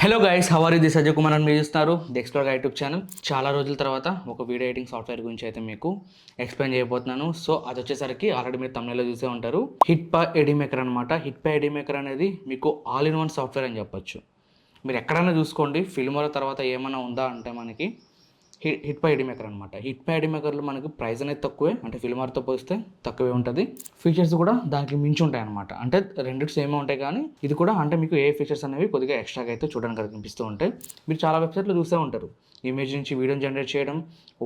Hello guys, how are you? This Ajay Kumar అని మీరు చూస్తున్నారు ది ఎక్స్ప్లోర్ యూట్యూబ్ ఛానల్. చాలా రోజుల తర్వాత ఒక వీడియో ఎడిటింగ్ సాఫ్ట్వేర్ గురించి అయితే మీకు ఎక్స్ప్లెయిన్ చేయబోతున్నాను. సో అది వచ్చేసరికి ఆల్రెడీ మీరు తమిళలో చూసే ఉంటారు, హిట్పా ఎడి మేకర్ అనమాట. హిట్పా ఎడి మేకర్ అనేది మీకు ఆల్ ఇన్ వన్ సాఫ్ట్వేర్ అని చెప్పొచ్చు. మీరు ఎక్కడైనా చూసుకోండి, ఫిల్మోరా తర్వాత ఏమైనా ఉందా అంటే మనకి హిట్పా ఎడి మేకర్ అనమాట. హిట్పా ఎడి మేకర్లో మనకి ప్రైస్ అనేది తక్కువే, అంటే ఫిల్మార్తో పోలిస్తే తక్కువే ఉంటుంది. ఫీచర్స్ కూడా దానికి మించి ఉంటాయి అనమాట. అంటే రెండిటి సేమే ఉంటాయి, కానీ ఇది కూడా అంటే మీకు ఏ ఫీచర్స్ అనేవి కొద్దిగా ఎక్స్ట్రాగా అయితే చూడడానికి కనిపిస్తూ ఉంటాయి. మీరు చాలా వెబ్సైట్లో చూసే ఉంటారు, ఇమేజ్ నుంచి వీడియోని జనరేట్ చేయడం,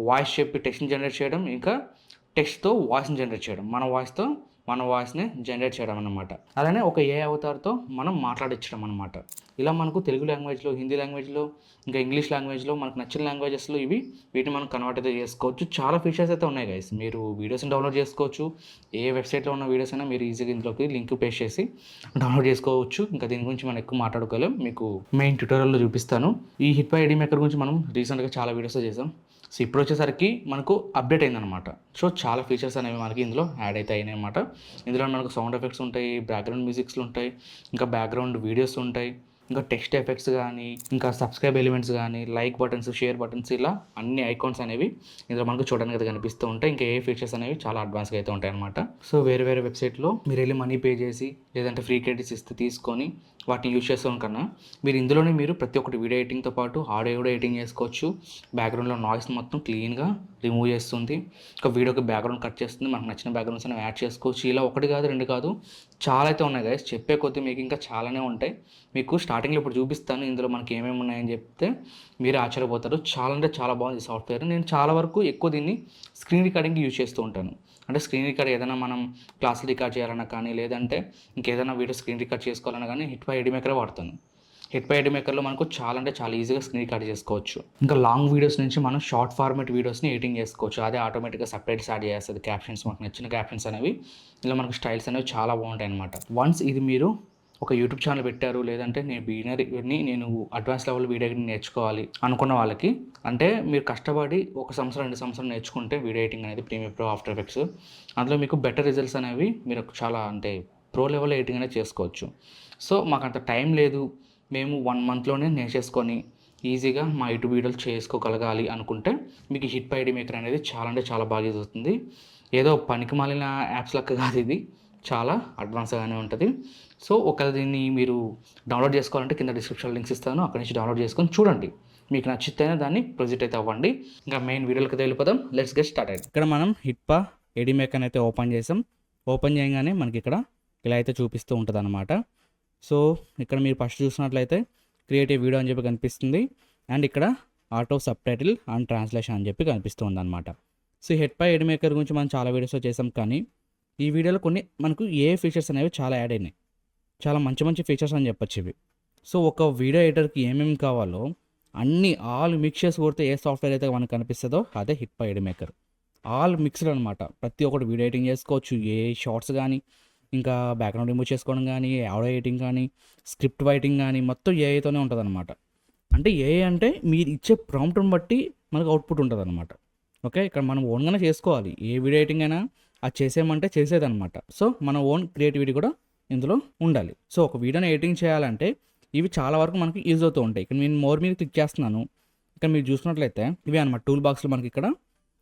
వాయిస్ చెప్పి టెక్స్ట్ని జనరేట్ చేయడం, ఇంకా టెక్స్ట్తో వాయిస్ని జనరేట్ చేయడం, మన వాయిస్ని జనరేట్ చేయడం అనమాట. అలానే ఒక ఏ అవతార్తో మనం మాట్లాడించడం అనమాట. ఇలా మనకు తెలుగు లాంగ్వేజ్లో, హిందీ లాంగ్వేజ్లో, ఇంకా ఇంగ్లీష్ లాంగ్వేజ్లో మనకు నచ్చిన లాంగ్వేజెస్లో వీటిని మనం కన్వర్ట్ అయితే చేసుకోవచ్చు. చాలా ఫీచర్స్ అయితే ఉన్నాయి గైస్. మీరు వీడియోస్ని డౌన్లోడ్ చేసుకోవచ్చు. ఏ వెబ్సైట్లో ఉన్న వీడియోస్ అయినా మీరు ఈజీగా ఇందులోకి లింక్ పేస్ట్ చేసి డౌన్లోడ్ చేసుకోవచ్చు. ఇంకా దీని గురించి మనం ఎక్కువ మాట్లాడుకోలేం, మీకు మెయిన్ ట్యూటోరియల్లో చూపిస్తాను. ఈ హిట్పా ఎడి మేకర్ గురించి మనం రీసెంట్గా చాలా వీడియోస్ చేసాం. సో ఇప్పుడు వచ్చేసరికి మనకు అప్డేట్ అయిందనమాట. సో చాలా ఫీచర్స్ అనేవి మనకి ఇందులో యాడ్ అయితే అయినాయి అనమాట. ఇందులో మనకు సౌండ్ ఎఫెక్ట్స్ ఉంటాయి, బ్యాక్గ్రౌండ్ మ్యూజిక్స్లు ఉంటాయి, ఇంకా బ్యాక్గ్రౌండ్ వీడియోస్ ఉంటాయి, ఇంకా టెక్స్ట్ ఎఫెక్ట్స్ కానీ, ఇంకా సబ్స్క్రైబ్ ఎలిమెంట్స్ కానీ, లైక్ బటన్స్, షేర్ బటన్స్, ఇలా అన్ని ఐకాన్స్ అనేవి ఇందులో మనకు చూడడానికి అయితే కనిపిస్తూ ఉంటాయి. ఇంకా ఏ ఫీచర్స్ అనేవి చాలా అడ్వాన్స్గా అయితే ఉంటాయి అనమాట. సో వేరే వెబ్సైట్లో మీరు వెళ్ళి మనీ పే చేసి లేదంటే ఫ్రీ క్రెడిట్స్ ఇస్తే తీసుకొని వాటిని యూజ్ చేసుకోవడం కన్నా మీరు ఇందులోనే మీరు ప్రతి ఒక్కటి వీడియో ఎడిటింగ్తో పాటు ఆడియో కూడా ఎడిటింగ్ చేసుకోవచ్చు. బ్యాక్గ్రౌండ్లో నాయిస్ మొత్తం క్లీన్గా రిమూవ్ చేస్తుంది. ఒక వీడియోకి బ్యాక్గ్రౌండ్ కట్ చేస్తుంది. మనకు నచ్చిన బ్యాక్గ్రౌండ్స్ అనేవి యాడ్ చేసుకోవచ్చు. ఇలా ఒకటి కాదు, రెండు కాదు, చాలా అయితే ఉన్నాయి గైస్. చెప్పే కొద్దీ మీకు ఇంకా చాలానే ఉంటాయి. మీకు స్టార్టింగ్లో ఇప్పుడు చూపిస్తాను ఇందులో మనకి ఏమేమి ఉన్నాయని చెప్తే మీరు ఆశ్చర్యపోతారు. చాలా అంటే చాలా బాగుంది సాఫ్ట్వేర్. నేను చాలా వరకు ఎక్కువ దీన్ని స్క్రీన్ రికార్డింగ్కి యూజ్ చేస్తూ ఉంటాను. అంటే స్క్రీన్ రికార్డ్ ఏదైనా మనం క్లాసులు రికార్డ్ చేయాలన్నా కానీ, లేదంటే ఇంకేదైనా వీడియో స్క్రీన్ రికార్డ్ చేసుకోవాలన్నా కానీ హిట్పా ఎడి మేకరే వాడతాను. హిట్పా ఎడి మేకర్లో మనకు చాలా అంటే చాలా ఈజీగా స్క్రీన్ రికార్డ్ చేసుకోవచ్చు. ఇంకా లాంగ్ వీడియోస్ నుంచి మనం షార్ట్ ఫార్మాట్ వీడియోస్ని ఎడిటింగ్ చేసుకోవచ్చు. అదే ఆటోమేటిక్గా సపరేట్స్ యాడ్ చేస్తుంది. క్యాప్షన్స్, మనకు నచ్చిన క్యాప్షన్స్ అనేవి, ఇలా మనకు స్టైల్స్ అనేవి చాలా బాగుంటాయి అనమాట. వన్స్ ఇది మీరు ఒక యూట్యూబ్ ఛానల్ పెట్టారు, లేదంటే నేను అడ్వాన్స్ లెవెల్ వీడియో ఎడిటింగ్ నేర్చుకోవాలి అనుకున్న వాళ్ళకి, అంటే మీరు కష్టపడి 1 సంవత్సరం 2 సంవత్సరాలు నేర్చుకుంటే వీడియో ఎడిటింగ్ అనేది ప్రీమియర్ ప్రో, ఆఫ్టర్ ఎఫెక్ట్స్, అందులో మీకు బెటర్ రిజల్ట్స్ అనేవి మీరు చాలా అంటే ప్రో లెవెల్ ఎడిటింగ్ అనేది చేసుకోవచ్చు. సో మాకు అంత టైం లేదు, మేము 1 మంత్లోనే నేర్చేసుకొని ఈజీగా మా యూట్యూబ్ వీడియోలు చేసుకోగలగాలి అనుకుంటే మీకు హిట్పా ఎడి మేకర్ అనేది చాలా అంటే చాలా బాగా యూజ్ అవుతుంది. ఏదో పనికి మాలిన యాప్స్ లెక్క కాదు, ఇది చాలా అడ్వాన్స్గానే ఉంటుంది. సో ఒకవేళ దీన్ని మీరు డౌన్లోడ్ చేసుకోవాలంటే కింద డిస్క్రిప్షన్ లింక్స్ ఇస్తాను, అక్కడి నుంచి డౌన్లోడ్ చేసుకొని చూడండి. మీకు నచ్చితేనే దాన్ని ప్రొజెక్ట్ అయితే అవ్వండి. ఇంకా మెయిన్ వీడియోకి వెళ్ళిపోదాం. Let's get start. ఇక్కడ మనం హిట్పా ఎడి మేకర్ అయితే ఓపెన్ చేసాం. ఓపెన్ చేయగానే మనకి ఇక్కడ ఇలా అయితే చూపిస్తూ ఉంటుంది అనమాట. సో ఇక్కడ మీరు ఫస్ట్ చూసినట్లయితే క్రియేటివ్ వీడియో అని చెప్పి కనిపిస్తుంది, అండ్ ఇక్కడ auto sub title and translation అని చెప్పి కనిపిస్తుంది అనమాట. సో హిట్పా ఎడి మేకర్ గురించి మనం చాలా వీడియోస్లో చేసాం, కానీ ఈ వీడియోలో కొన్ని మనకు ఏ ఫీచర్స్ అనేవి చాలా యాడ్ అయినాయి. చాలా మంచి ఫీచర్స్ అని చెప్పొచ్చు ఇవి. సో ఒక వీడియో ఎడిటర్కి ఏమేమి కావాలో అన్ని ఆల్ మిక్స్ చేసి కొడితే ఏ సాఫ్ట్వేర్ అయితే మనకు కనిపిస్తుందో అదే హిట్పా ఎడి మేకర్. ఆల్ మిక్స్డ్ అనమాట. ప్రతి ఒక్కటి వీడియో ఎడిటింగ్ చేసుకోవచ్చు. ఏ షార్ట్స్ కానీ, ఇంకా బ్యాక్గ్రౌండ్ రిమూవ్ చేసుకోవడం కానీ, ఆడియో ఎడిటింగ్ కానీ, స్క్రిప్ట్ రైటింగ్ కానీ, మొత్తం ఏఐతోనే ఉంటుంది అనమాట. అంటే ఏఐ అంటే మీరు ఇచ్చే ప్రాంప్ట్ని బట్టి మనకు అవుట్పుట్ ఉంటుంది అనమాట. ఓకే, ఇక్కడ మనం ఓన్గానే చేసుకోవాలి. ఏ వీడియో ఎడిటింగ్ అయినా అది చేసేయమంటే చేసేదనమాట. సో మన ఓన్ క్రియేటివిటీ కూడా ఇందులో ఉండాలి. సో ఒక వీడియోని ఎడిటింగ్ చేయాలంటే ఇవి చాలా వరకు మనకి యూజ్ అవుతూ ఉంటాయి. ఇక్కడ నేను మోర్ మీద క్లిక్ చేస్తున్నాను. ఇక్కడ మీరు చూసినట్లయితే ఇవి అనమాట టూల్ బాక్స్లో మనకి ఇక్కడ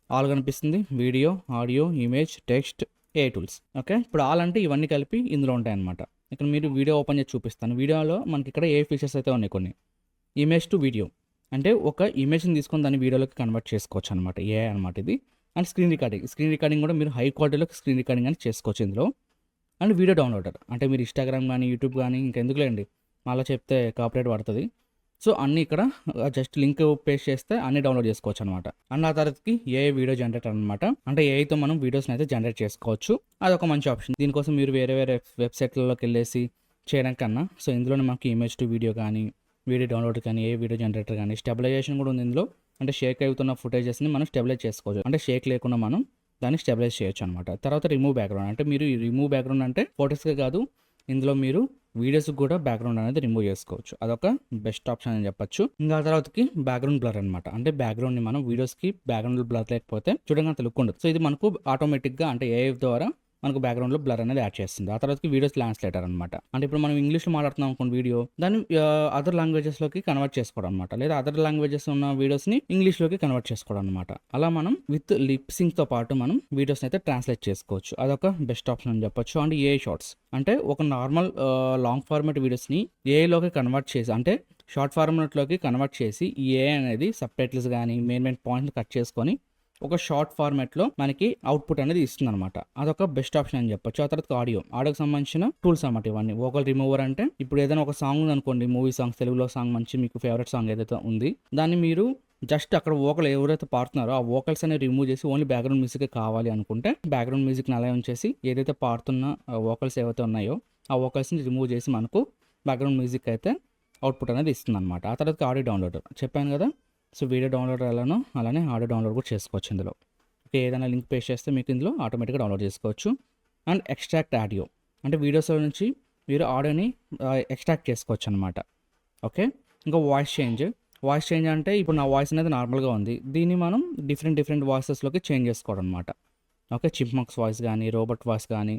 ఆల్ కనిపిస్తుంది. వీడియో, ఆడియో, ఇమేజ్, టెక్స్ట్, ఏ టూల్స్. ఓకే, ఇప్పుడు ఆల్ అంటే ఇవన్నీ కలిపి ఇందులో ఉంటాయి అనమాట. ఇక్కడ మీరు వీడియో ఓపెన్ చేసి చూపిస్తాను. వీడియోలో మనకి ఇక్కడ ఏ ఫీచర్స్ అయితే ఉన్నాయి కొన్ని. ఇమేజ్ టు వీడియో అంటే ఒక ఇమేజ్ని తీసుకొని దాన్ని వీడియోలోకి కన్వర్ట్ చేసుకోవచ్చు అనమాట. ఏ అనమాట ఇది. అండ్ స్క్రీన్ రికార్డింగ్ కూడా మీరు హై క్వాలిటీలో స్క్రీన్ రికార్డింగ్ అని చేసుకోవచ్చు ఇందులో. అండ్ వీడియో డౌన్లోడర్ అంటే మీరు ఇన్స్టాగ్రామ్ కానీ, యూట్యూబ్ కానీ, ఇంకా ఎందుకులేండి మళ్ళీ చెప్తే కాపీరైట్ పడుతుంది. సో అన్నీ ఇక్కడ జస్ట్ లింక్ పేస్ట్ చేస్తే అన్నీ డౌన్లోడ్ చేసుకోవచ్చు అనమాట. అండ్ ఆ తర్వాతకి ఏఐ వీడియో జనరేటర్ అనమాట. అంటే ఏఐతో మనం వీడియోస్ని అయితే జనరేట్ చేసుకోవచ్చు. అదొక మంచి ఆప్షన్. దీనికోసం మీరు వేరే వెబ్సైట్లలోకి వెళ్ళేసి చేయడం కన్నా సో ఇందులోనే మనకి ఇమేజ్ టు వీడియో కానీ, వీడియో డౌన్లోడ్ కానీ, ఏ వీడియో జనరేటర్ కానీ, స్టెబిలైజేషన్ కూడా ఉంది ఇందులో. అంటే షేక్ అవుతున్న ఫుటేజెస్ని మనం స్టెబిలైజ్ చేసుకోవచ్చు. అంటే షేక్ లేకుండా మనం దాన్ని స్టెబిలైజ్ చేయొచ్చు అనమాట. తర్వాత రిమూవ్ బ్యాక్గ్రౌండ్ అంటే మీరు రిమూవ్ బ్యాక్గ్రౌండ్ అంటే ఫోటోస్కే కాదు, ఇందులో మీరు వీడియోస్కి కూడా బ్యాక్గ్రౌండ్ అనేది రిమూవ్ చేసుకోవచ్చు. అదొక బెస్ట్ ఆప్షన్ అని చెప్పొచ్చు. ఇంకా తర్వాతకి బ్యాక్గ్రౌండ్ బ్లర్ అనమాట. అంటే బ్యాక్గ్రౌండ్ని మనం వీడియోస్కి బ్యాక్గ్రౌండ్ బ్లర్ లేకపోతే చూడడానికి లుక్ ఉండదు. సో ఇది మనకు ఆటోమేటిక్గా అంటే ఏఐ ద్వారా మనకు బ్యాక్గ్రౌండ్లో బ్లర్ అనేది యాడ్ చేస్తుంది. ఆ తర్వాతకి వీడియోస్ ట్రాన్స్లేటర్ అనమాట. అంటే ఇప్పుడు మనం ఇంగ్లీష్లో మాట్లాడుతున్నాం అనుకోండి వీడియో, దాన్ని అదర్ లాంగ్వేజెస్లోకి కన్వర్ట్ చేసుకోవడం అనమాట. లేదా అదర్ లాంగ్వేజెస్ ఉన్న వీడియోస్ని ఇంగ్లీష్లోకి కన్వర్ట్ చేసుకోవడం అనమాట. అలా మనం విత్ లిప్ సింక్తో పాటు మనం వీడియోస్ని అయితే ట్రాన్స్లేట్ చేసుకోవచ్చు. అదొక బెస్ట్ ఆప్షన్ అని చెప్పొచ్చు. అండ్ ఏఐ షార్ట్స్ అంటే ఒక నార్మల్ లాంగ్ ఫార్మాట్ వీడియోస్ని ఏఐలోకి కన్వర్ట్ చేసి, అంటే షార్ట్ ఫార్మాట్లోకి కన్వర్ట్ చేసి ఈ ఏఐ అనేది సబ్ టైటిల్స్ కానీ మెయిన్ పాయింట్లు కట్ చేసుకొని ఒక షార్ట్ ఫార్మాట్లో మనకి అవుట్పుట్ అనేది ఇస్తుంది అనమాట. అదొక బెస్ట్ ఆప్షన్ అని చెప్పొచ్చు. ఆ తర్వాత ఆడియోకి సంబంధించిన టూల్స్ అనమాట ఇవన్నీ. వోకల్ రిమూవర్ అంటే ఇప్పుడు ఏదైనా ఒక సాంగ్ ఉంది అనుకోండి, మూవీ సాంగ్స్, తెలుగులో సాంగ్ మంచి మీకు ఫేవరెట్ సాంగ్ ఏదైతే ఉంది, దాన్ని మీరు జస్ట్ అక్కడ వోకల్ ఎవరైతే పాడుతున్నారో ఆ వోకల్స్ అనేవి రిమూవ్ చేసి ఓన్లీ బ్యాక్గ్రౌండ్ మ్యూజిక్ కావాలి అనుకుంటే బ్యాక్గ్రౌండ్ మ్యూజిక్ని అలా ఉంచేసి ఏదైతే పాడుతున్న వోకల్స్ ఏవైతే ఉన్నాయో ఆ వోకల్స్ని రిమూవ్ చేసి మనకు బ్యాక్గ్రౌండ్ మ్యూజిక్ అయితే అవుట్పుట్ అనేది ఇస్తుంది అనమాట. ఆ తర్వాత ఆడియో డౌన్లోడర్ చెప్పాను కదా. సో వీడియో డౌన్లోడర్ ఎలానో అలానే ఆడియో డౌన్లోడ్ కూడా చేసుకోవచ్చు ఇందులో. ఓకే, ఏదైనా లింక్ పేస్ట్ చేస్తే మీకు ఇందులో ఆటోమేటిక్గా డౌన్లోడ్ చేసుకోవచ్చు. అండ్ ఎక్స్ట్రాక్ట్ ఆడియో అంటే వీడియోస్లో నుంచి మీరు ఆడియోని ఎక్స్ట్రాక్ట్ చేసుకోవచ్చు అనమాట. ఓకే, ఇంకా వాయిస్ చేంజ్ అంటే ఇప్పుడు నా వాయిస్ అనేది నార్మల్గా ఉంది, దీన్ని మనం డిఫరెంట్ వాయిసెస్లోకి చేంజ్ చేసుకోవడం అనమాట. ఓకే, చింప్మంక్స్ వాయిస్ కానీ, రోబోట్ వాయిస్ కానీ,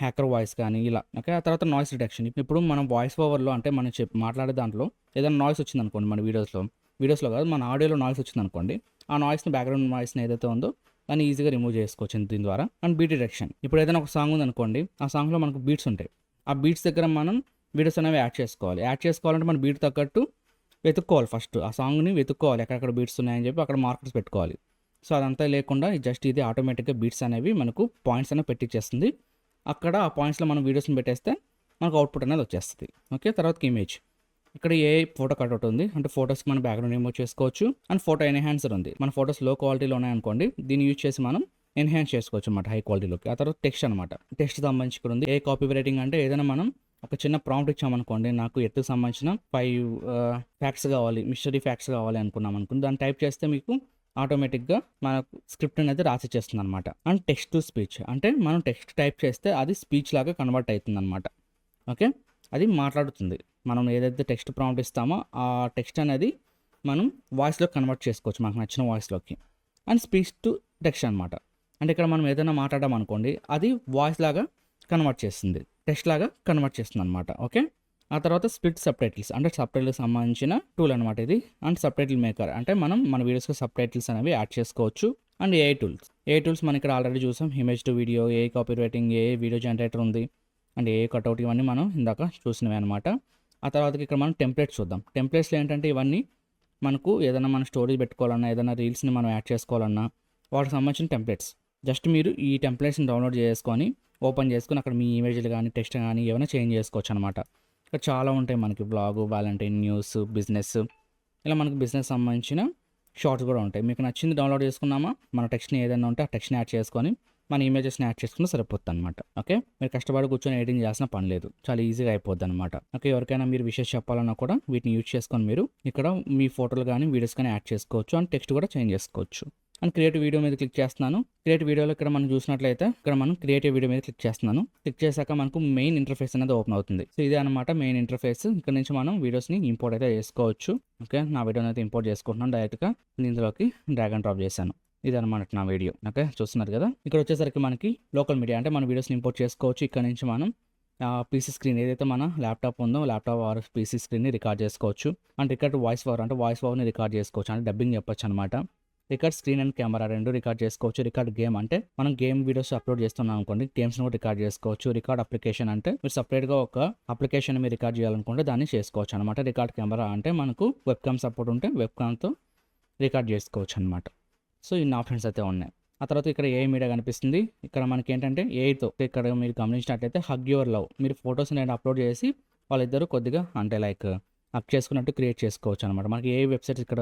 హ్యాకర్ వాయిస్ కానీ ఇలా. ఓకే, ఆ తర్వాత నాయిస్ రిడక్షన్. ఇప్పుడు మనం వాయిస్ ఓవర్లో అంటే మనం మాట్లాడే దాంట్లో ఏదైనా నాయిస్ వచ్చింది అనుకోండి, మన వీడియోస్లో కాదు మన ఆడియోలో నాయిస్ వచ్చింది అనుకోండి, ఆ నాయిస్ని బ్యాక్గ్రౌండ్ నాయిస్ని ఏదైతే ఉందో దాన్ని ఈజీగా రిమూవ్ చేసుకోవచ్చు దీని ద్వారా. And beat detection. ఇప్పుడు ఏదైనా ఒక సాంగ్ ఉంది అనుకోండి, ఆ సాంగ్లో మనకు బీట్స్ ఉంటాయి, ఆ బీట్స్ దగ్గర మనం వీడియోస్ అనేవి యాడ్ చేసుకోవాలంటే మన బీట్ తగ్గట్టు వెతుక్కోవాలి. ఫస్ట్ ఆ సాంగ్ని వెతుక్కోవాలి ఎక్కడెక్కడ బీట్స్ ఉన్నాయని చెప్పి అక్కడ మార్కర్స్ పెట్టుకోవాలి. సో అదంతా లేకుండా జస్ట్ ఇది ఆటోమేటిక్గా బీట్స్ అనేవి మనకు పాయింట్స్ అనేవి పెట్టించేస్తుంది. అక్కడ ఆ పాయింట్స్లో మనం వీడియోస్ని పెట్టేస్తే మనకు అవుట్పుట్ అనేది వచ్చేస్తుంది. ఓకే, తర్వాత ఇమేజ్. ఇక్కడ ఏ ఫోటో కట్అవుట్ ఉంది అంటే ఫోటోస్కి మనం బ్యాక్గ్రౌండ్ రిమూవ్ చేసుకోవచ్చు. అండ్ ఫోటో ఎన్హాన్సర్ ఉంది. మన ఫోటోస్ లో క్వాలిటీలో ఉన్నాయనుకోండి, దీన్ని యూజ్ చేసి మనం ఎన్హాన్స్ చేసుకోవచ్చు అనమాట హై క్వాలిటీలోకి. ఆ తర్వాత టెక్స్ట్ అనమాట. టెక్స్ట్ సంబంధించి కూడా ఉంది. ఏ కాపీ రైటింగ్ అంటే ఏదైనా మనం ఒక చిన్న ప్రాంప్ట్ ఇచ్చామనుకోండి, నాకు ఎత్తుకు సంబంధించిన 5 ఫ్యాక్ట్స్ కావాలి, మిస్టరీ ఫ్యాక్ట్స్ కావాలి అనుకుని దాన్ని టైప్ చేస్తే మీకు ఆటోమేటిక్గా మనకు స్క్రిప్ట్ అనేది రాసి చేస్తుంది అనమాట. అండ్ టెక్స్ట్ టు స్పీచ్ అంటే మనం టెక్స్ట్ టైప్ చేస్తే అది స్పీచ్ లాగా కన్వర్ట్ అవుతుంది అనమాట. ఓకే, అది మాట్లాడుతుంది. మనం ఏదైతే టెక్స్ట్ ప్రాంప్ట్ ఇస్తామో ఆ టెక్స్ట్ అనేది మనం వాయిస్లో కన్వర్ట్ చేసుకోవచ్చు మనకు నచ్చిన వాయిస్లోకి. అండ్ స్పీచ్ టు టెక్స్ట్ అనమాట. అంటే ఇక్కడ మనం ఏదైనా మాట్లాడాం అనుకోండి, అది వాయిస్ లాగా కన్వర్ట్ చేస్తుంది, టెక్స్ట్ లాగా కన్వర్ట్ చేస్తుంది అనమాట. ఓకే, ఆ తర్వాత స్ప్లిట్ సబ్ టైటిల్స్ అంటే సబ్ టైటిల్కి సంబంధించిన టూల్ అనమాట ఇది. అండ్ సబ్ టైటిల్ మేకర్ అంటే మనం మన వీడియోస్కి సబ్ టైటిల్స్ అనేవి యాడ్ చేసుకోవచ్చు. అండ్ ఏఐ టూల్స్ మనం ఇక్కడ ఆల్రెడీ చూసాం. Image to video, AI copy writing, AI video generator ఉంది, అండ్ ఏఐ కట్అవుట్, ఇవన్నీ మనం ఇందాక చూసినవి అనమాట. ఆ తర్వాత ఇక్కడ మనం టెంప్లెట్స్ చూద్దాం. టెంప్లెట్స్లో ఏంటంటే ఇవన్నీ మనకు ఏదైనా మన స్టోరీ పెట్టుకోవాలన్నా, ఏదైనా రీల్స్ని మనం యాడ్ చేసుకోవాలన్నా వాటికి సంబంధించిన టెంప్లెట్స్. జస్ట్ మీరు ఈ టెంప్లెట్స్ని డౌన్లోడ్ చేసుకొని ఓపెన్ చేసుకొని అక్కడ మీ ఇమేజ్లు కానీ టెక్స్ట్ కానీ ఏమైనా చేంజ్ చేసుకోవచ్చు అనమాట. ఇక్కడ చాలా ఉంటాయి మనకి, బ్లాగు, వాలంటైన్, న్యూస్, బిజినెస్, ఇలా మనకు బిజినెస్ సంబంధించిన షార్ట్స్ కూడా ఉంటాయి. మీకు నచ్చింది డౌన్లోడ్ చేసుకున్నామా, మన టెక్స్ట్ని ఏదైనా ఉంటే ఆ టెక్స్ట్ని యాడ్ చేసుకొని మన ఇమేజెస్ని యాడ్ చేసుకుని సరిపోతుంది అనమాట. ఓకే, మీరు కష్టపడి కూర్చొని ఎడిటింగ్ చేయాల్సిన పని లేదు, చాలా ఈజీగా అయిపోద్ది అనమాట. ఓకే, ఎవరికైనా మీరు విషయం చెప్పాలన్నా కూడా వీటిని యూజ్ చేసుకొని మీరు ఇక్కడ మీ ఫోటోలు కానీ వీడియోస్ కానీ యాడ్ చేసుకోవచ్చు. అండ్ టెక్స్ట్ కూడా చేంజ్ చేసుకోవచ్చు. అండ్ క్రియేటివ్ వీడియో మీద క్లిక్ చేస్తున్నాను. క్రియేటివ్ వీడియోలో ఇక్కడ మనం చూసినట్లయితే ఇక్కడ మనం క్రియేటివ్ వీడియో మీద క్లిక్ చేస్తున్నాను. క్లిక్ చేశాక మనకు మెయిన్ ఇంటర్ఫేస్ అనేది ఓపెన్ అవుతుంది. సో ఇదే అనమాట మెయిన్ ఇంటర్ఫేస్. ఇక్కడ నుంచి మనం వీడియోస్ని ఇంపోర్ట్ అయితే చేసుకోవచ్చు. ఓకే, నా వీడియోని అయితే ఇంపోర్ట్ చేసుకుంటున్నాను డైరెక్ట్గా ఇందులోకి డ్రాగ్ అండ్ డ్రాప్ చేశాను. ఇదనమాట నా వీడియో. ఓకే, చూస్తున్నారు కదా. ఇక్కడ వచ్చేసరికి మనకి లోకల్ మీడియా అంటే మన వీడియోస్ని ఇంపోర్ట్ చేసుకోవచ్చు. ఇక్కడ నుంచి మనం పీసీ స్క్రీన్ ఏదైతే మన ల్యాప్టాప్ ఉందో ల్యాప్టాప్ ఆర్ పీసీ స్క్రీన్ని రికార్డ్ చేసుకోవచ్చు. అండ్ రికార్డ్ వాయిస్ ఓవర్ అంటే వాయిస్ ఓవర్ని రికార్డ్ చేసుకోవచ్చు, అంటే డబ్బింగ్ చెప్పొచ్చు అనమాట. రికార్డ్ స్క్రీన్ అండ్ కెమెరా రెండు రికార్డ్ చేసుకోవచ్చు. రికార్డ్ గేమ్ అంటే మనం గేమ్ వీడియోస్ అప్లోడ్ చేస్తున్నాం అనుకోండి, గేమ్స్ని కూడా రికార్డ్ చేసుకోవచ్చు. రికార్డ్ అప్లికేషన్ అంటే మీరు సపరేట్గా ఒక అప్లికేషన్ మీరు రికార్డ్ చేయాలనుకుంటే దాన్ని చేసుకోవచ్చు అనమాట. రికార్డ్ కెమెరా అంటే మనకు వెబ్కామ్ సపోర్ట్ ఉంటే వెబ్కామ్తో రికార్డ్ చేసుకోవచ్చు అనమాట. సో ఇన్ని ఆప్షన్స్ అయితే ఉన్నాయి. ఆ తర్వాత ఇక్కడ ఏఐ మీడియా కనిపిస్తుంది. ఇక్కడ మనకి ఏంటంటే ఏఐతో ఇక్కడ మీరు గమనించినట్లయితే హగ్ యువర్ లవ్, మీరు ఫొటోస్ నేను అప్లోడ్ చేసి వాళ్ళిద్దరూ కొద్దిగా అంటే లైక్ హగ్ చేసుకున్నట్టు క్రియేట్ చేసుకోవచ్చు అనమాట. మనకి ఏ వెబ్సైట్స్ ఇక్కడ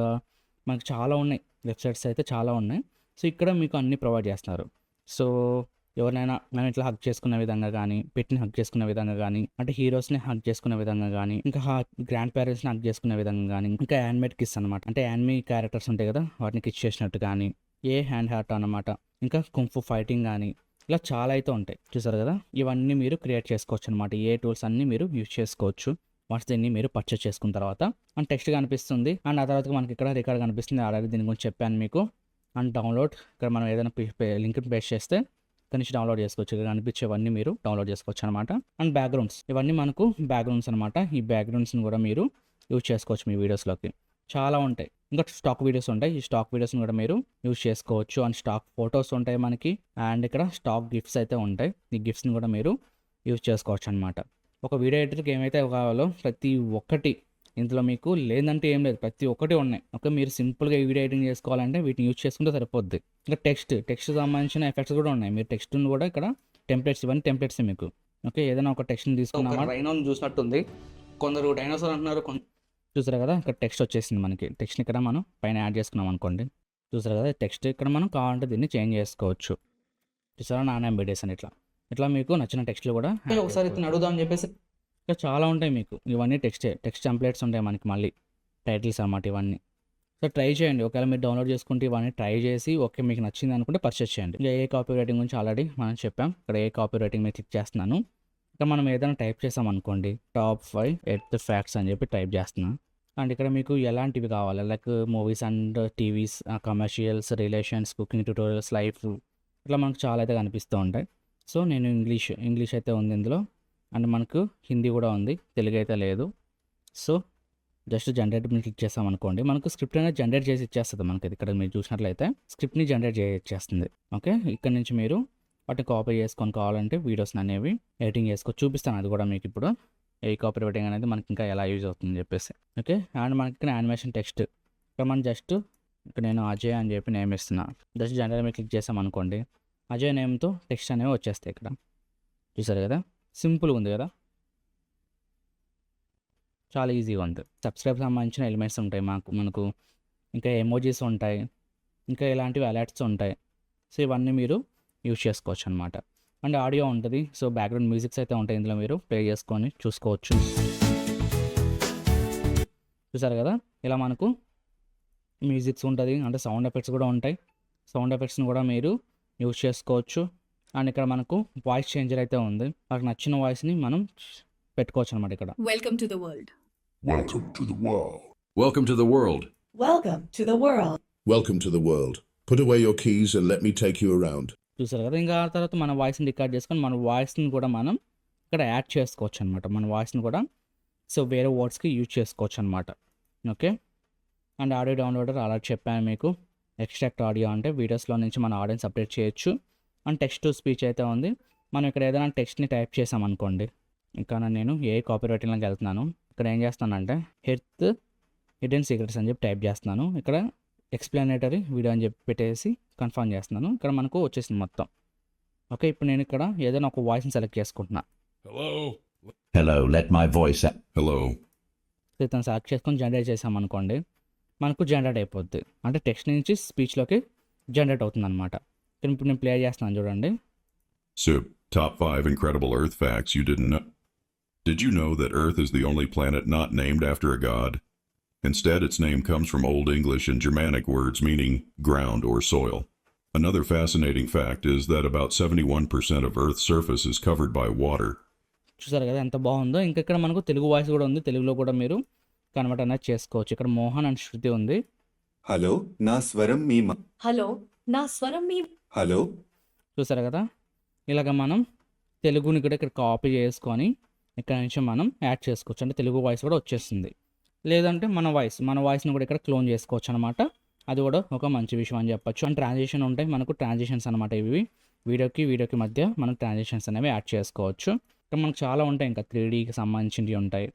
మనకి చాలా ఉన్నాయి, వెబ్సైట్స్ అయితే చాలా ఉన్నాయి. సో ఇక్కడ మీకు అన్నీ ప్రొవైడ్ చేస్తున్నారు. సో ఎవరినైనా మనం ఇట్లా హగ్ చేసుకునే విధంగా కానీ, పెట్ని హగ్ చేసుకునే విధంగా కానీ, అంటే హీరోస్ని హగ్ చేసుకునే విధంగా కానీ, ఇంకా గ్రాండ్ పేరెంట్స్ని హగ్ చేసుకునే విధంగా కానీ, ఇంకా యానిమేట్ కిస్ అనమాట, అంటే యానిమీ క్యారెక్టర్స్ ఉంటాయి కదా వాటిని కిస్ చేసినట్టు కానీ, ఏ హ్యాండ్ హార్ట్ అనమాట, ఇంకా కుంఫు ఫైటింగ్ కానీ, ఇలా చాలా అయితే ఉంటాయి చూసారు కదా. ఇవన్నీ మీరు క్రియేట్ చేసుకోవచ్చు అనమాట. ఏ టూల్స్ అన్నీ మీరు యూజ్ చేసుకోవచ్చు వన్స్ దీన్ని మీరు పర్చేస్ చేసుకున్న తర్వాత. అండ్ టెక్స్ట్ కనిపిస్తుంది. అండ్ ఆ తర్వాత మనకి ఇక్కడ రికార్డ్ కనిపిస్తుంది. ఆల్రెడీ దీని గురించి చెప్పాను మీకు. అండ్ డౌన్లోడ్, ఇక్కడ మనం ఏదైనా లింక్ పేస్ట్ చేస్తే ఇక్కడ నుంచి డౌన్లోడ్ చేసుకోవచ్చు. ఇక్కడ కనిపించేవన్నీ మీరు డౌన్లోడ్ చేసుకోవచ్చు అనమాట. అండ్ బ్యాక్గ్రౌండ్స్, ఇవన్నీ మనకు బ్యాక్గ్రౌండ్స్ అనమాట. ఈ బ్యాక్గ్రౌండ్స్ని కూడా మీరు యూజ్ చేసుకోవచ్చు మీ వీడియోస్లోకి. చాలా ఉంటాయి. ఇంకా స్టాక్ వీడియోస్ ఉంటాయి. ఈ స్టాక్ వీడియోస్ని కూడా మీరు యూజ్ చేసుకోవచ్చు. అండ్ స్టాక్ ఫొటోస్ ఉంటాయి మనకి. అండ్ ఇక్కడ స్టాక్ గిఫ్ట్స్ అయితే ఉంటాయి. ఈ గిఫ్ట్స్ని కూడా మీరు యూజ్ చేసుకోవచ్చు అనమాట. ఒక వీడియో ఎడిటర్కి ఏమైతే కావాలో ప్రతి ఒక్కటి ఇందులో మీకు లేదంటే ఏం లేదు, ప్రతి ఒక్కటి ఉన్నాయి. ఓకే, మీరు సింపుల్గా ఈ వీడియో ఎడిటింగ్ చేసుకోవాలంటే వీటిని యూజ్ చేసుకుంటే సరిపోద్ది. ఇంకా టెక్స్ట్ సంబంధించిన ఎఫెక్ట్స్ కూడా ఉన్నాయి. మీరు టెక్స్ట్ని కూడా ఇక్కడ టెంప్లెట్స్, ఇవన్నీ టెంప్లెట్స్ మీకు. ఓకే, ఏదైనా ఒక టెక్స్ట్ని తీసుకున్నామా, రైనోని చూసినట్టుంది. కొందరు డైనోసార్ అంటున్నారు, చూసారు కదా. ఇక్కడ టెక్స్ట్ వచ్చేసింది మనకి. టెక్స్ట్ని ఇక్కడ మనం పైన యాడ్ చేసుకున్నాం అనుకోండి. చూసారు కదా టెక్స్ట్. ఇక్కడ మనం కావాలంటే దీన్ని చేంజ్ చేసుకోవచ్చు. చూసారా, నాన్ ఎంబీడీఎస్ అని ఇట్లా మీకు నచ్చిన టెక్స్ట్లు కూడా ఒకసారి అడుగుదాం అని చెప్పేసి ఇంకా చాలా ఉంటాయి మీకు. ఇవన్నీ టెక్స్ట్ టెంప్లెట్స్ ఉంటాయి మనకి, మళ్ళీ టైటిల్స్ అన్నమాట ఇవన్నీ. సో ట్రై చేయండి. ఒకవేళ మీరు డౌన్లోడ్ చేసుకుంటే ఇవన్నీ ట్రై చేసి ఓకే మీకు నచ్చింది అనుకుంటే పర్చేస్ చేయండి. ఇంకా ఏ కాపీ రైటింగ్ గురించి ఆల్రెడీ మనం చెప్పాం. ఇక్కడ ఏ కాపీ రైటింగ్ మీద క్లిక్ చేస్తున్నాను. ఇక్కడ మనం ఏదైనా టైప్ చేసాం అనుకోండి, టాప్ 5 ఎర్త్ ఫ్యాక్ట్స్ అని చెప్పి టైప్ చేస్తున్నాను. అండ్ ఇక్కడ మీకు ఎలాంటివి కావాలి, like movies and TVs, commercials, relations, cooking tutorials, life, ఇట్లా మనకు చాలా అయితే కనిపిస్తూ ఉంటాయి. సో నేను ఇంగ్లీష్ అయితే ఉంది ఇందులో. అండ్ మనకు హిందీ కూడా ఉంది, తెలుగు అయితే లేదు. సో జస్ట్ జనరేట్ మీద క్లిక్ చేస్తాం అనుకోండి, మనకు స్క్రిప్ట్ అనేది జనరేట్ చేసి ఇచ్చేస్తుంది మనకి. ఇక్కడ మీరు చూసినట్లయితే స్క్రిప్ట్ని జనరేట్ చేసి ఇచ్చేస్తుంది. ఓకే, ఇక్కడ నుంచి మీరు వాటిని కాపీ చేసుకొని కావాలంటే వీడియోస్ అనేవి ఎడిటింగ్ చేసుకొని చూపిస్తాను. అది కూడా మీకు ఇప్పుడు ఏ కాపీ రైటింగ్ అనేది మనకి ఇంకా ఎలా యూజ్ అవుతుందని చెప్పేసి. ఓకే, అండ్ మనకి ఇక్కడ యానిమేషన్ టెక్స్ట్, ఇక్కడ మనం జస్ట్ ఇక్కడ నేను అజయ్ అని చెప్పి నేమ్ ఇస్తున్నాను. జస్ట్ జనరేట్ మీద క్లిక్ చేసాం అనుకోండి, అజయ్ నేమ్తో టెక్స్ట్ అనేవి వచ్చేస్తాయి. ఇక్కడ చూసారు కదా, సింపుల్గా ఉంది కదా, చాలా ఈజీగా ఉంది. సబ్స్క్రైబ్ సంబంధించిన ఎలిమెంట్స్ ఉంటాయి మనకు ఇంకా ఎమోజీస్ ఉంటాయి, ఇంకా ఇలాంటివి అలర్ట్స్ ఉంటాయి. సో ఇవన్నీ మీరు యూజ్ చేసుకోవచ్చు అనమాట. అండ్ ఆడియో ఉంటుంది. సో బ్యాక్గ్రౌండ్ మ్యూజిక్స్ అయితే ఉంటాయి, ఇందులో మీరు ప్లే చేసుకొని చూసుకోవచ్చు. చూసారు కదా, ఇలా మనకు మ్యూజిక్స్ ఉంటుంది, అంటే సౌండ్ ఎఫెక్ట్స్ కూడా ఉంటాయి. సౌండ్ ఎఫెక్ట్స్ని కూడా మీరు యూజ్ చేసుకోవచ్చు. అండ్ ఇక్కడ మనకు వాయిస్ చేంజర్ అయితే ఉంది. మనకు నచ్చిన వాయిస్ని మనం పెట్టుకోవచ్చు అనమాట. ఇక్కడ Welcome to the world. Welcome to the world. Welcome to the world. Welcome to the world. Welcome to the world. Put away your keys and let me take you around. చూసారు కదా, ఇంకా ఆ తర్వాత మన వాయిస్ని రికార్డ్ చేసుకొని మన వాయిస్ని కూడా మనం ఇక్కడ యాడ్ చేసుకోవచ్చు అనమాట. మన వాయిస్ని కూడా సో వేరే వర్డ్స్కి యూజ్ చేసుకోవచ్చు అనమాట. ఓకే, అండ్ ఆడియో డౌన్లోడర్ అలా చెప్పాను మీకు. ఎక్స్ట్రాక్ట్ ఆడియో అంటే వీడియోస్లో నుంచి మన ఆడియోని సపరేట్ చేయొచ్చు. అండ్ టెక్స్ట్ టు స్పీచ్ అయితే ఉంది. మనం ఇక్కడ ఏదైనా టెక్స్ట్ని టైప్ చేసాం అనుకోండి, ఇంకా నేను ఏ కాపీ రైటింగ్లోకి వెళ్తున్నాను. ఇక్కడ ఏం చేస్తానంటే హెర్త్ హిడెన్ సీక్రెట్స్ అని చెప్పి టైప్ చేస్తున్నాను. ఇక్కడ ఎక్స్ప్లెనేటరీ వీడియో అని చెప్పి పెట్టేసి కన్ఫర్మ్ చేస్తున్నాను. ఇక్కడ మనకు వచ్చేసింది మొత్తం. ఓకే, ఇప్పుడు నేను ఇక్కడ ఏదైనా ఒక వాయిస్ని సెలెక్ట్ చేసుకుంటున్నా. Hello, let my voice out. Hello. So ఇతను సెలెక్ట్ చేసుకొని జనరేట్ చేసాం అనుకోండి, మనకు జనరేట్ అయిపోద్ది. అంటే టెక్స్ట్ నుంచి స్పీచ్లోకి జనరేట్ అవుతుంది అనమాట. ఇప్పుడు నేను ప్లే చేస్తున్నాను చూడండి. So, top 5 incredible Earth facts you didn't know. Did you know that Earth is the only planet not named after a god? Instead, its name comes from Old English and Germanic words meaning ground or soil. Another fascinating fact is that about 71% of Earth's surface is covered by water. చూసారు కదా ఎంత బాగుందో. ఇంకా ఇక్కడ మనకు Telugu voice కూడా ఉంది, తెలుగులో కూడా మీరు కన్వర్ట్ అనేది చేసుకోవచ్చు. ఇక్కడ మోహన్ అండ్ శృతి ఉంది. హలో నా స్వరం మీ Hello, నా స్వరం మీ హలో చూసారు కదా, ఇలాగ మనం తెలుగుని కూడా ఇక్కడ కాపీ చేసుకొని ఇక్కడ నుంచి మనం యాడ్ చేసుకోవచ్చు. అంటే తెలుగు వాయిస్ కూడా వచ్చేస్తుంది. లేదంటే మన వాయిస్ని కూడా ఇక్కడ క్లోన్ చేసుకోవచ్చు అనమాట. అది కూడా ఒక మంచి విషయం అని చెప్పొచ్చు. అండ్ ట్రాన్సిషన్ ఉంటాయి మనకు, ట్రాన్సిషన్స్ అనమాట ఇవి. వీడియోకి మధ్య మనం ట్రాన్సిషన్స్ అనేవి యాడ్ చేసుకోవచ్చు. ఇక్కడ మనకు చాలా ఉంటాయి, ఇంకా 3Dకి సంబంధించినవి ఉంటాయి.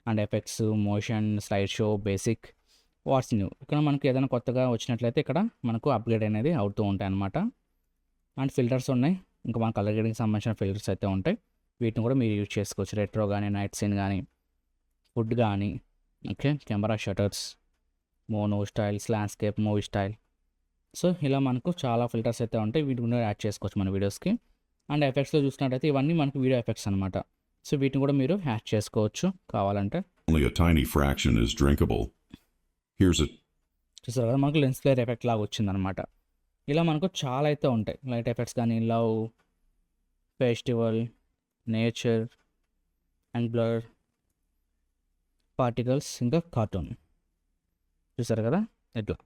And effects, motion, slide show, basic, watts new. ఇక్కడ మనకు ఏదైనా కొత్తగా వచ్చినట్లయితే ఇక్కడ మనకు అప్గ్రేడ్ అనేది అవుతూ ఉంటాయి అనమాట. అండ్ ఫిల్టర్స్ ఉన్నాయి, ఇంకా మన కలర్ గ్రేడింగ్కి సంబంధించిన ఫిల్టర్స్ అయితే ఉంటాయి. వీటిని కూడా మీరు యూజ్ చేసుకోవచ్చు. రెట్రో కానీ, నైట్ సీన్ కానీ, ఫుడ్ కానీ. Okay, camera shutters, mono styles, landscape, movie style. So ఇలా మనకు చాలా ఫిల్టర్స్ అయితే ఉంటాయి. వీటిని కూడా యాడ్ చేసుకోవచ్చు మన వీడియోస్కి. అండ్ ఎఫెక్ట్స్లో చూసినట్టయితే ఇవన్నీ మనకు వీడియో ఎఫెక్ట్స్ అనమాట. సో వీటిని కూడా మీరు యాడ్ చేసుకోవచ్చు కావాలంటే. Only a tiny fraction is drinkable. Here's a చూసారు కదా, మనకు లెన్స్ ఫ్లేర్ ఎఫెక్ట్ లాగా వచ్చిందనమాట. ఇలా మనకు చాలా అయితే ఉంటాయి. లైట్ ఎఫెక్ట్స్ కానీ, love, festival, nature and blur, particles, ఇంకా కార్టూన్. చూసారు కదా ఇట్లా.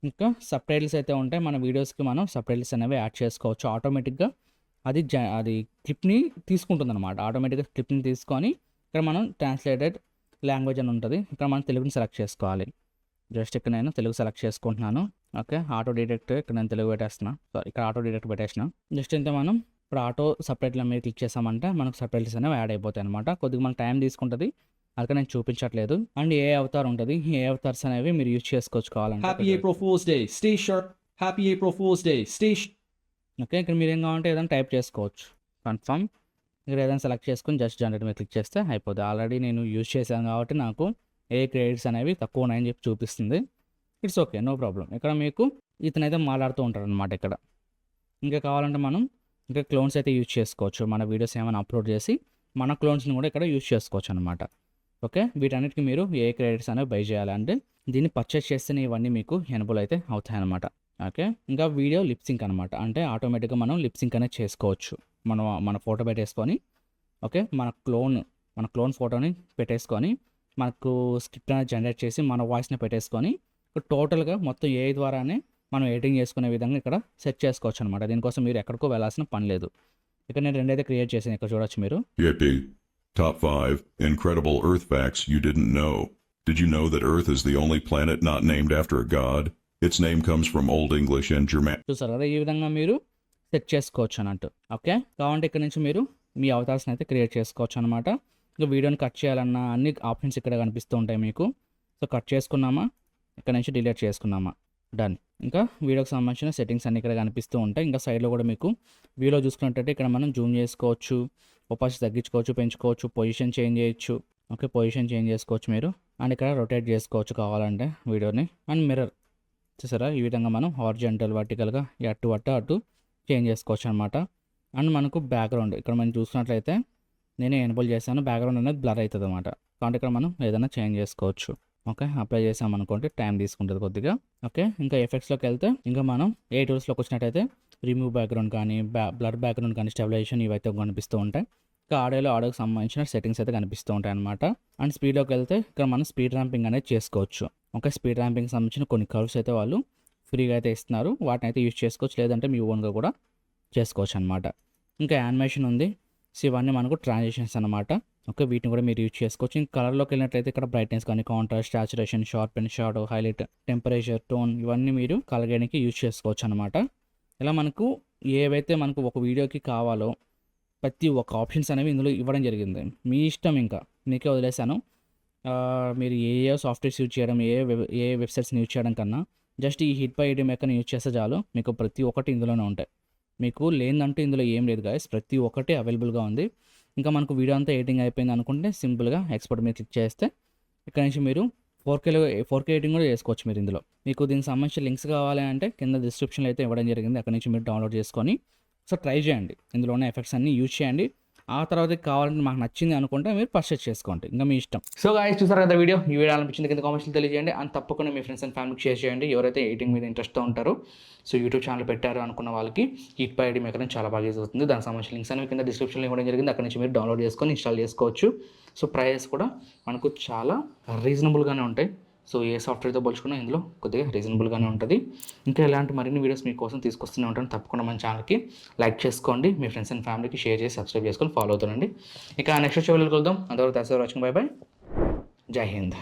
ఇంకా సబ్ టైటిల్స్ అయితే ఉంటాయి. మన వీడియోస్కి మనం సబ్ టైటిల్స్ అనేవి యాడ్ చేసుకోవచ్చు. ఆటోమేటిక్గా అది క్లిప్ని తీసుకుంటుంది అనమాట. ఆటోమేటిక్గా క్లిప్ని తీసుకొని ఇక్కడ మనం ట్రాన్స్లేటెడ్ లాంగ్వేజ్ అని ఉంటుంది. ఇక్కడ మనం తెలుగుని సెలెక్ట్ చేసుకోవాలి. జస్ట్ ఇక్కడ నేను తెలుగు సెలెక్ట్ చేసుకుంటున్నాను. ఓకే, ఆటో డిటెక్ట్ ఇక్కడ నేను తెలుగు పెట్టేస్తున్నా. సారీ, ఇక్కడ ఆటో డిటెక్ట్ పెట్టేసిన. జస్ట్ ఇంత మనం ఇప్పుడు ఆటో సబ్ టైటిల్ మీద క్లిక్ చేసామంటే మనకు సబ్ టైటిల్స్ అనేవి యాడ్ అయిపోతాయి అనమాట. కొద్దిగా మనకు టైం తీసుకుంటుంది, అందుకే నేను చూపించట్లేదు. అండ్ ఏ అవతార్ ఉంటుంది, ఏ అవతార్స్ అనేవి మీరు యూజ్ చేసుకోవచ్చు కావాలంటే. Happy April Fool's Day. Stay sharp. Happy April Fool's Day. Stay okay, ఇక్కడ మీరు ఏం కావాలంటే ఏదైనా టైప్ చేసుకోవచ్చు. కన్ఫర్మ్ ఇక్కడ ఏదైనా సెలెక్ట్ చేసుకుని జస్ట్ జనరేట్ మీద క్లిక్ చేస్తే అయిపోతుంది. ఆల్రెడీ నేను యూజ్ చేశాను కాబట్టి నాకు ఏ క్రెడిట్స్ అనేవి తక్కువ ఉన్నాయని చెప్పి చూపిస్తుంది. It's okay, no problem. ఇక్కడ మీకు ఇతనైతే మాట్లాడుతూ ఉంటారు అనమాట. ఇక్కడ ఇంకా కావాలంటే మనం ఇంకా క్లోన్స్ అయితే యూజ్ చేసుకోవచ్చు. మన వీడియోస్ ఏమైనా అప్లోడ్ చేసి మన క్లోన్స్ని కూడా ఇక్కడ యూజ్ చేసుకోవచ్చు అనమాట. ఓకే, వీటన్నిటికీ మీరు ఏ క్రెడిట్స్ అనేవి బై చేయాలంటే దీన్ని పర్చేస్ చేస్తేనే ఇవన్నీ మీకు ఎనబుల్ అయితే అవుతాయి అనమాట. ఓకే, ఇంకా వీడియో లిప్సింక్ అనమాట. అంటే ఆటోమేటిక్గా మనం లిప్సింక్ అనేది చేసుకోవచ్చు. మన ఫోటో పెట్టేసుకొని ఓకే, మన క్లోన్ ఫోటోని పెట్టేసుకొని మనకు స్క్రిప్ట్ అనేది జనరేట్ చేసి మన వాయిస్ని పెట్టేసుకొని టోటల్గా మొత్తం AI ద్వారానే మనం ఎడిటింగ్ చేసుకునే విధంగా ఇక్కడ సెట్ చేసుకోవచ్చు అనమాట. దీనికోసం మీరు ఎక్కడికో వెళ్ళాల్సిన పని లేదు. ఇక్కడ నేను రెండైతే క్రియేట్ చేసాను, ఇక్కడ చూడొచ్చు మీరు. Yippee. Top 5 Incredible Earth Facts You Didn't Know. Did you know that Earth is the only planet not named after a god? Its name comes from Old English and Germanic. చూసారు కదా, ఈ విధంగా మీరు set చేసుకోవచ్చు అన్నట్టు. Okay, కావాలంటే ఇక్కడ నుంచి మీరు మీ అవతార్స్ని అయితే క్రియేట్ చేసుకోవచ్చు అనమాట. ఇంకా వీడియోని కట్ చేయాలన్నా అన్ని ఆప్షన్స్ ఇక్కడ కనిపిస్తూ ఉంటాయి మీకు. సో కట్ చేసుకున్నామా, ఇక్కడ నుంచి డిలీట్ చేసుకున్నామా, డన్. ఇంకా వీడియోకి సంబంధించిన సెట్టింగ్స్ అన్ని ఇక్కడ కనిపిస్తూ ఉంటాయి. ఇంకా సైడ్లో కూడా మీకు వ్యూలో చూసుకున్నట్టయితే ఇక్కడ మనం జూమ్ చేసుకోవచ్చు, ఒపాసిటీ తగ్గించుకోవచ్చు, పెంచుకోవచ్చు, పొజిషన్ చేంజ్ చేయొచ్చు. ఓకే, పొజిషన్ చేంజ్ చేసుకోవచ్చు మీరు. అండ్ ఇక్కడ రొటేట్ చేసుకోవచ్చు కావాలంటే వీడియోని. అండ్ మిర్రర్ చూసారా, ఈ విధంగా మనం హారిజాంటల్ వర్టికల్గా అటు చేంజ్ చేసుకోవచ్చు అనమాట. అండ్ మనకు బ్యాక్గ్రౌండ్ ఇక్కడ మనం చూసినట్లయితే నేనే ఎనేబుల్ చేశాను, బ్యాక్గ్రౌండ్ అనేది బ్లర్ అవుతుంది అనమాట. కాబట్టి ఇక్కడ మనం ఏదైనా చేంజ్ చేసుకోవచ్చు. ఓకే, అప్లై చేసామనుకోండి టైం తీసుకుంటుంది కొద్దిగా. ఓకే, ఇంకా ఎఫెక్ట్స్లోకి వెళ్తే ఇంకా మనం ఏ టూల్స్లోకి వచ్చినట్టయితే రిమూవ్ బ్యాక్గ్రౌండ్ కానీ బ్లర్ బ్యాక్గ్రౌండ్ కానీ స్టెబిలైజేషన్ ఇవైతే కనిపిస్తూ ఉంటాయి. ఇంకా ఆడియోకి సంబంధించిన సెట్టింగ్స్ అయితే కనిపిస్తూ ఉంటాయి అనమాట. అండ్ స్పీడ్లోకి వెళ్తే ఇక్కడ మనం స్పీడ్ ర్యాంపింగ్ అనేది చేసుకోవచ్చు. ఓకే, స్పీడ్ ర్యాంపింగ్ సంబంధించిన కొన్ని కర్వ్స్ అయితే వాళ్ళు ఫ్రీగా అయితే ఇస్తున్నారు, వాటిని అయితే యూజ్ చేసుకోవచ్చు, లేదంటే మీ ఓన్గా కూడా చేసుకోవచ్చు అనమాట. ఇంకా యానిమేషన్ ఉంది. సో ఇవన్నీ మనకు ట్రాన్సిషన్స్ అనమాట. ఓకే, వీటిని కూడా మీరు యూజ్ చేసుకోవచ్చు. ఇంకా కలర్లోకి వెళ్ళినట్లయితే ఇక్కడ బ్రైట్నెస్ కానీ, contrast, saturation, sharp and shadow, highlight, temperature, tone ఇవన్నీ మీరు కలర్ చేయడానికి యూజ్ చేసుకోవచ్చు అనమాట. ఇలా మనకు ఏవైతే మనకు ఒక వీడియోకి కావాలో ప్రతి ఒక్క ఆప్షన్స్ అనేవి ఇందులో ఇవ్వడం జరిగింది. మీ ఇష్టం, ఇంకా మీకే వదిలేశాను. మీరు ఏ సాఫ్ట్వేర్స్ యూజ్ చేయడం, ఏ వెబ్సైట్స్ని యూజ్ చేయడం కన్నా జస్ట్ ఈ హిట్ బై ఎడి మేకర్ని యూజ్ చేస్తే చాలు, మీకు ప్రతి ఒక్కటి ఇందులోనే ఉంటాయి. మీకు లేదంటే ఇందులో ఏం లేదు గాయస్, ప్రతి ఒక్కటి అవైలబుల్గా ఉంది. ఇంకా మనకు వీడియో అంతా ఎడిటింగ్ అయిపోయింది అనుకుంటే సింపుల్గా ఎక్స్పోర్ట్ మీద క్లిక్ చేస్తే ఇక్కడ నుంచి మీరు 4K ఎడిటింగ్ కూడా చేసుకోవచ్చు మీరు ఇందులో. మీకు దీనికి సంబంధించిన లింక్స్ కావాలి అంటే కింద డిస్క్రిప్షన్లో అయితే ఇవ్వడం జరిగింది, అక్కడ నుంచి మీరు డౌన్లోడ్ చేసుకొని సో ట్రై చేయండి. ఇందులోనే ఎఫెక్ట్స్ అన్నీ యూజ్ చేయండి. ఆ తర్వాత కావాలంటే మాకు నచ్చింది అనుకుంటే మీరు పర్చేస్ చేసుకోండి, ఇంకా మీ ఇష్టం. సో గాయస్, చూసారు కదా వీడియో. ఈ వీడియో అనిపించింది కింద కామెంట్స్లో తెలియజేయండి. అండ్ తప్పకుండా మీ ఫ్రెండ్స్ అండ్ ఫ్యామిలీకి షేర్ చేయండి ఎవరైతే ఎడిటింగ్ మీద ఇంట్రెస్ట్తో ఉంటారో. సో యూట్యూబ్ ఛానల్ పెట్టారు అనుకున్న వాళ్ళకి హిట్ బై ఎడి మేకర్ చాలా బాగా యూజ్ అవుతుంది. దానికి సంబంధించిన లింక్స్ అనేవి కింద డిస్క్రిప్షన్లో ఇవ్వడం జరిగింది, అక్కడ నుంచి మీరు డౌన్లోడ్ చేసుకొని ఇన్స్టాల్ చేసుకోవచ్చు. సో ప్రైస్ కూడా మనకు చాలా రీజనబుల్గానే ఉంటాయి. సో ఏ సాఫ్ట్వేర్తో పోల్చుకున్నా ఇందులో కొద్దిగా రీజనబుల్గానే ఉంటుంది. ఇంకా ఇలాంటి మరిన్ని వీడియోస్ మీకోసం తీసుకొస్తూనే ఉంటాను. తప్పకుండా మన ఛానల్కి లైక్ చేసుకోండి, మీ ఫ్రెండ్స్ అండ్ ఫ్యామిలీకి షేర్ చేసి సబ్స్క్రైబ్ చేసుకొని ఫాలో అవుతానండి. ఇక నెక్స్ట్ వీడియోకి వెళ్దాం. అంతవరకు thanks for watching. By by, జై హింద్.